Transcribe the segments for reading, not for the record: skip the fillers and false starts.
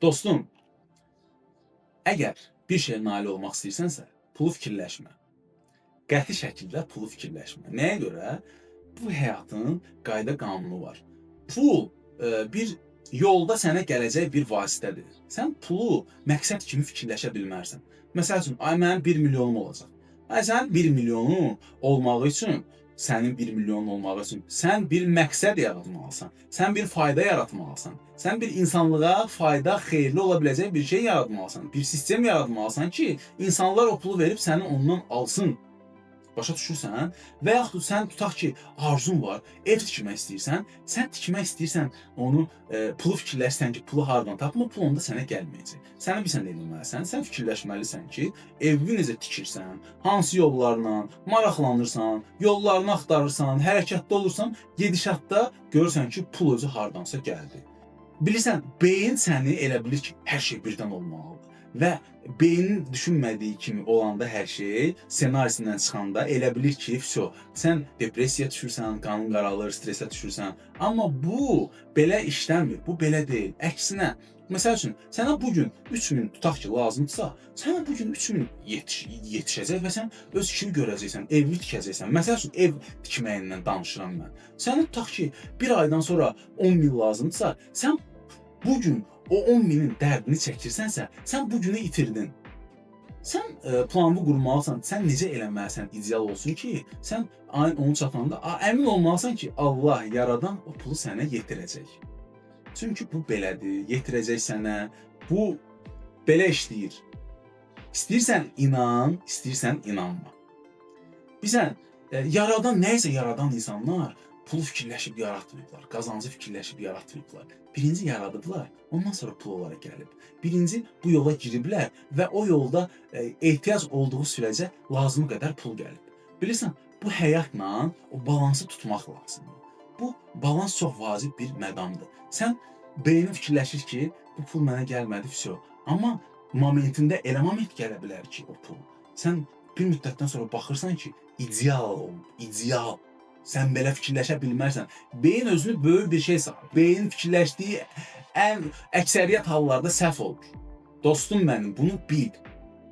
Dostum, əgər bir şeyə nail olmaq istəyirsənsə, pulu fikirləşmə. Qəti şəkildə pulu fikirləşmə. Nəyə görə? Bu həyatın qayda qanunu var. Pul bir yolda sənə gələcək bir vasitədir. Sən pulu məqsəd kimi fikirləşə bilmərsən. Məsəl üçün, ay mənim 1 milyonum olacaq. Ay sənin 1 milyonun olmağı üçün, sənin 1 milyonun olmağı üçün sən bir məqsəd yaratmalısan. Sən bir fayda yaratmalısan. Sən bir insanlığa fayda, xeyirli ola biləcək bir şey yaratmalısan. Bir sistem yaratmalısan ki, insanlar o pulu verib səni ondan alsın. Başa düşürsən? Və yaxud sən tutaq ki, arzun var, ev tikmək istəyirsən, sən tikmək istəyirsən, onu pulu fikirləşsən ki, pulu hardan tapma, pul onda sənə gəlməyəcək. Sənə bilsən nə etməlisən? Sən fikirləşməlisən ki, evi necə tikirsən, hansı yollarla maraqlanırsan, yollarını axtarırsan, hərəkətdə olursan, gedişatda görürsən ki, pul özü hardansa gəldi. Bilirsən, beyin səni elə bilir ki, hər şey birdən olmalıdır. Və beynin düşünmədiyi kimi olanda hər şey ssenarisindən çıxanda elə bilir ki, sən depressiyaya düşürsən, qanın qaralır, stressə düşürsən. Amma bu belə işləmir, bu belə deyil. Əksinə, məsəl üçün, sənə bugün 3000 tutaq ki, lazımdırsa, sənə bugün 3000 yetişəcək və sən öz işini görəcəksən, evini tikəcəksən. Məsəl üçün, ev tikməyindən danışıram mən. Sənə tutaq ki, bir aydan sonra 10.000 lazımdırsa, sən bugün o 10.000-in dərdini çəkirsənsə, sən bugünü itirdin. Sən planını qurmalısan, sən necə eləməlisən ideal olsun ki, sən ayın 10 çatanda əmin olmalısan ki, Allah yaradan o pulu sənə yetirəcək. Çünki bu belədir, yetirəcək sənə, bu belə işləyir. İstəyirsən inan, istəyirsən inanma. Bilsən, yaradan, nəysə yaradan insanlar pulu fikirləşib yaratmayıblar, qazancı fikirləşib yaratmayıblar. Birinci yaradıblar, ondan sonra pul onlara gəlib. Birinci bu yola giriblər və o yolda ehtiyac olduğu sürəcə lazımı qədər pul gəlib. Bilirsən, bu həyatla o balansı tutmaq lazımdır. Bu balans çox vacib bir məqamdır. Sən beynin fikirləşir ki, bu pul mənə gəlmədi, amma momentində elə moment gələ bilər ki, o pul. Sən bir müddətdən sonra baxırsan ki, ideal olub, ideal. Sən belə fikirləşə bilmərsən. Beyin özünü böyük bir şey sayır. Beyin fikirləşdiyi əksəriyyət hallarda səhv olur. Dostum mənim, bunu bil.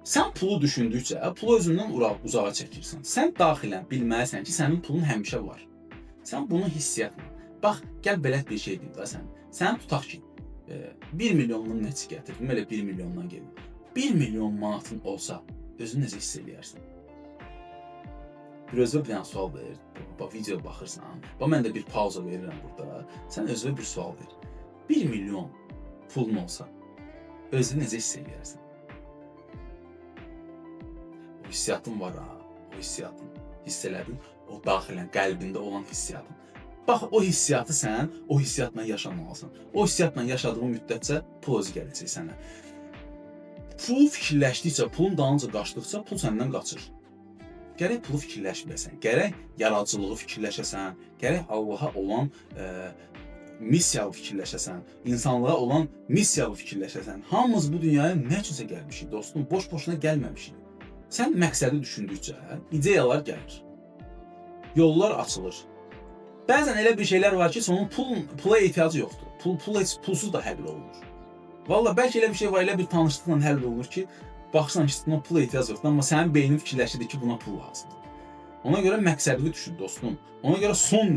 Sən pulu düşündükcə, pulu özündən uzağa çəkirsən. Sən daxilən bilməlisən ki, sənin pulun həmişə var. Sən bunu hiss etmə. Bax, gəl belə bir şey deyim da sən. Sən tutaq ki, 1 milyonun neçə gətirdim, elə 1 milyondan gedim. 1 milyon manatın olsa, özünü necə hiss edərsən? Bir özünə bir dənə sual verir. Bax, video baxırsan. Bax, mən də bir pauza verirəm burada. Sən özünə bir sual ver. 1 milyon pulun olsa, özünü necə hiss edərsən? O hissiyatın var ha. O hissiyatın. Hiss elədin. O daxilən, qəlbində olan hissiyatın. Bax, o hissiyatı sən o hissiyatla yaşamalısan. O hissiyatla yaşadığın müddətcə pul özü gələcək sənə. Pul fikirləşdikcə, pulun dalınca qaçdıqca pul səndən qaçır. Gərək pulu fikirləşməyəsən, gərək yaradıcılığı fikirləşəsən, gərək Allaha olan missiyalı fikirləşəsən, insanlığa olan missiyalı fikirləşəsən. Hamımız bu dünyaya nə üçünsə gəlmişik, dostum, boş-boşuna gəlməmişik. Sən məqsədi düşündükcə ideyalar gəlir, yollar açılır. Bəzən elə bir şeylər var ki, sonun pula ehtiyacı yoxdur. Pulsuz da həll olunur. Valla bəlkə elə bir şey var, elə bir tanışlıqla həll olunur ki, baxırsan ki, buna pula ehtiyac yoxdur, amma sənin beynin fikirləşir ki, buna pul lazımdır. Ona görə məqsədini düşün, dostum. Ona görə son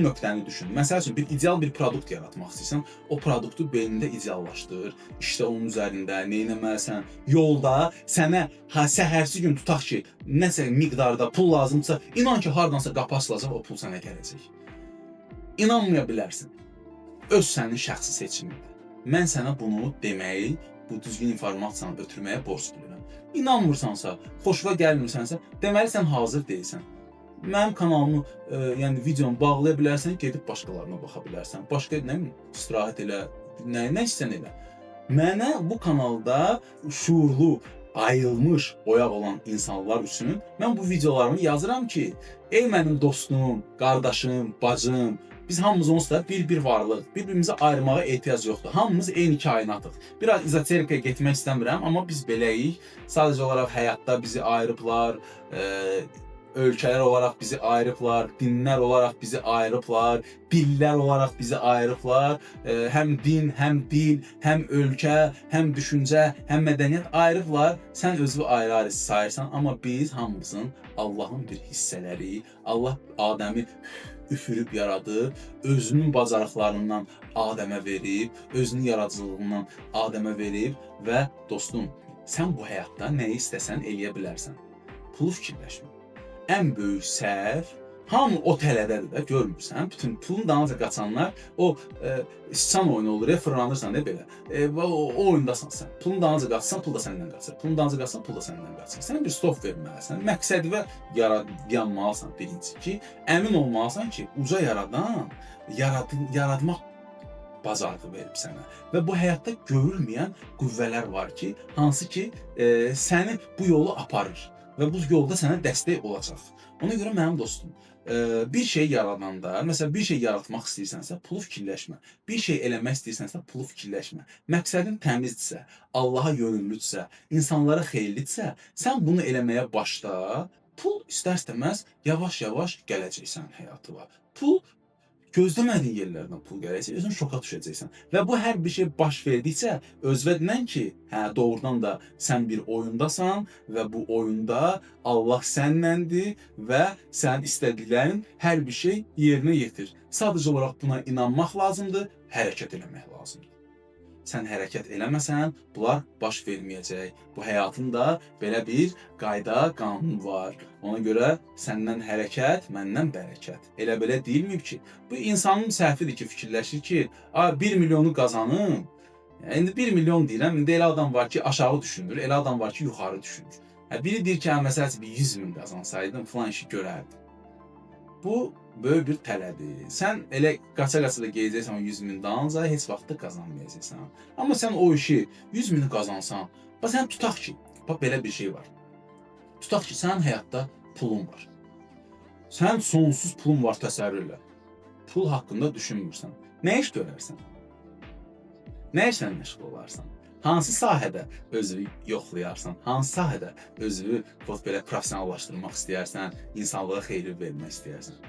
nöqtəni düşün. Məsəl üçün, bir ideal bir produkt yaratmaq istəyirsən, o produktu beynində ideallaşdır, işlə onun üzərində, neynəməlisən, yolda sənə səhərsi gün tutaq ki, nəsə miqdarda pul lazımdırsa, inan ki, hardansa qapı açılacaq, o pul sənə gələcək. İnanmaya bilərsin. Öz sənin şəxsi seçimindir. Mən sənə bunu deməyi, bu düzgün informasiyanı ötürməyə borc bilirəm. İnanmırsansa, xoşuna gəlmirsənsə, deməli sən hazır deyilsən. Mənim kanalımı, yəni videomu bağlaya bilərsən, gedib başqalarına baxa bilərsən. Başqa, nə bileyim, istirahət elə, nə istən elə. Mənə bu kanalda şuurlu, ayılmış, oyaq olan insanlar üçün mən bu videolarımı yazıram ki, ey mənim dostum, qardaşım, bacım, biz hamımız onsuz da bir varlıq, bir-birimizə ayırmağa ehtiyac yoxdur. Hamımız eyni kainatıq. Biraz ezoterikaya getmək istəmirəm, amma biz beləyik. Sadəcə olaraq həyatda bizi ayırıblar, ölkələr olaraq bizi ayırıblar, dinlər olaraq bizi ayırıblar, dillər olaraq bizi ayırıblar. Həm din, həm dil, həm ölkə, həm düşüncə, həm mədəniyyət ayırıblar. Sən özünü ayrı-ayrı sayırsan, amma biz hamımızın Allahın bir hissələri. Allah Adəmi üfürüb yaradıb, özünün bacarıqlarından Adəmə verib, özünün yaradıcılığından Adəmə verib və dostum, sən bu həyatda nəyi istəsən eləyə bilərsən. Pulu fikirləşmə. Ən böyük səhv, hamı o tələdədir də, görmürsən. Bütün pulun dalınca qaçanlar, o sıçan oyunu olur, fırlanırsan da belə. O oyundasan sən. Pulun dalınca qaçsan, pul da səndən qaçır. Pulun dalınca qaçsan, pul da səndən qaçır. Sən bir stop verməlisən. Məqsədi və yaranmalısan birinci ki, əmin olmalısan ki, uca yaradan, yaratmaq bacarığı verib sənə. Və bu həyatda görülməyən qüvvələr var ki, hansı ki, səni bu yolu aparır. Və bu yolda sənə dəstək olacaq. Ona görə mənim dostum, bir şey yaradanda, məsələn, bir şey yaratmaq istəyirsənsə, pulu fikirləşmə. Bir şey eləmək istəyirsənsə, pulu fikirləşmə. Məqsədin təmizdirsə, Allaha yönümlüdürsə, insanlara xeyirlidirsə, sən bunu eləməyə başla, pul istər-istəməz yavaş-yavaş gələcəksən həyatıma. Pul gözləmədiyin yerlərdən pul gələcək, özün şoka düşəcəksən. Və bu hər bir şey baş verdikcə özvədindən ki, doğrudan da sən bir oyundasan və bu oyunda Allah səninlədir və sənin istədiklərin hər bir şey yerinə yetir. Sadəcə olaraq buna inanmaq lazımdır, hərəkət eləmək lazımdır. Sən hərəkət eləməsən, bunlar baş verməyəcək. Bu həyatında belə bir qayda, qanun var. Ona görə səndən hərəkət, məndən bərəkət. Elə belə deyilməyib ki, bu insanın səhvidir ki, fikirləşir ki, 1 milyonu qazanım. İndi 1 milyon deyirəm, indi elə adam var ki, aşağı düşünür, elə adam var ki, yuxarı düşünür. Biri deyir ki, məsələn, 100 min qazansaydım, falan işi görərdim. Bu böyük bir tələdir. Sən elə qaça-qaça da geyəcəksən o 100 min dalınca, heç vaxt da qazanmayacaqsan. Amma sən o işi 100 mini qazansan, sən tutaq ki, bax belə bir şey var. Tutaq ki, sənin həyatda pulun var. Sən sonsuz pulun var, təsəvvür elə. Pul haqqında düşünmürsən. Nə iş görərsən? Nə işlə məşğul olarsan? Hansı sahədə özünü yoxlayarsan? Hansı sahədə özünü belə professionallaşdırmaq istəyərsən, insanlığa xeyir vermək istəyərsən?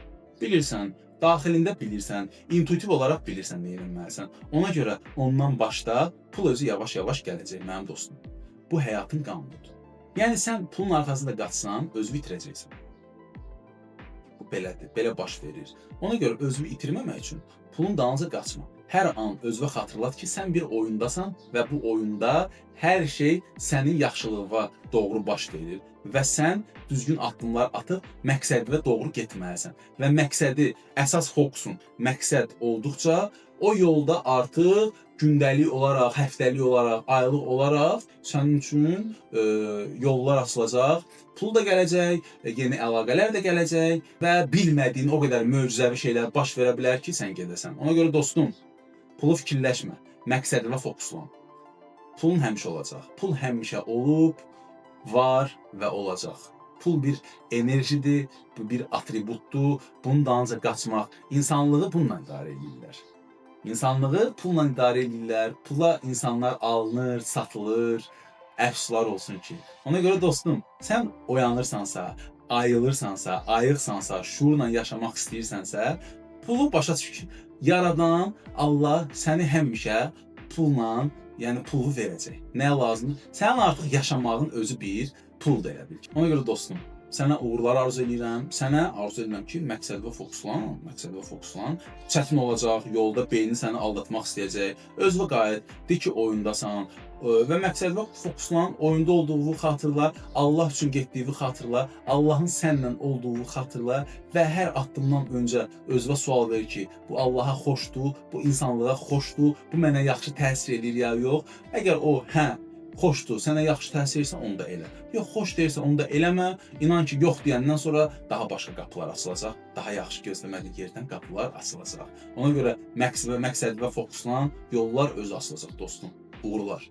Bilirsən, daxilində bilirsən, intuitiv olaraq bilirsən nə etməlisən. Ona görə ondan başda pul özü yavaş-yavaş gələcək mənim dostum. Bu həyatın qanunudur. Yəni sən pulun arxasında qaçsan, özünü itirəcəksən. Bu belədir, belə baş verir. Ona görə özünü itirməmək üçün pulun dalınca qaçma. Hər an özünə xatırlat ki, sən bir oyundasan və bu oyunda hər şey sənin yaxşılığına doğru baş verir və sən düzgün addımlar atıb məqsədinə doğru getməlisən. Və məqsədi, əsas fokusun, məqsəd olduqca o yolda artıq gündəlik olaraq, həftəlik olaraq, aylıq olaraq sənin üçün yollar açılacaq, pul da gələcək, yeni əlaqələr də gələcək və bilmədiyin o qədər möcüzəvi şeylər baş verə bilər ki, sən gedəsən. Ona görə dostum, pulu fikirləşmə, məqsədinə fokuslan. Pulun həmişə olacaq. Pul həmişə olub, var və olacaq. Pul bir enerjidir, bu bir atributdur, bunun dalınca qaçmaq. İnsanlığı bununla idarə edirlər. İnsanlığı pulla idarə edirlər, pula insanlar alınır, satılır, əfsuslar olsun ki. Ona görə dostum, sən oyanırsansa, ayılırsansa, ayıqsansa, şuurla yaşamaq istəyirsənsə, pulu başa düşün. Yaradan Allah səni həmişə pulla, yəni pulu verəcək. Nə lazımdır? Sənin artıq yaşamağın özü bir pul da elə bil. Ona görə dostum, sənə uğurlar arzu edirəm. Sənə arzu edirəm ki, məqsədinə fokuslan. Çətin olacaq, yolda beynin səni aldatmaq istəyəcək. Özünə qayıt, de ki, oyundasan və məqsədinə fokuslan, oyunda olduğunu xatırla, Allah üçün getdiyini xatırla, Allahın sənlə olduğunu xatırla və hər addımdan öncə özünə sual ver ki, bu Allaha xoşdur, bu insanlığa xoşdur, bu mənə yaxşı təsir edir ya yox. Əgər o, xoşdur, sənə yaxşı təsir edirsə, onu da elə. Yox, xoş deyirsə, onu da eləmə. İnan ki, yox deyəndən sonra daha başqa qapılar açılacaq, daha yaxşı gözləmədiyin yerdən qapılar açılacaq. Ona görə məqsədinə fokuslan, yollar özü açılacaq dostum. Uğurlar.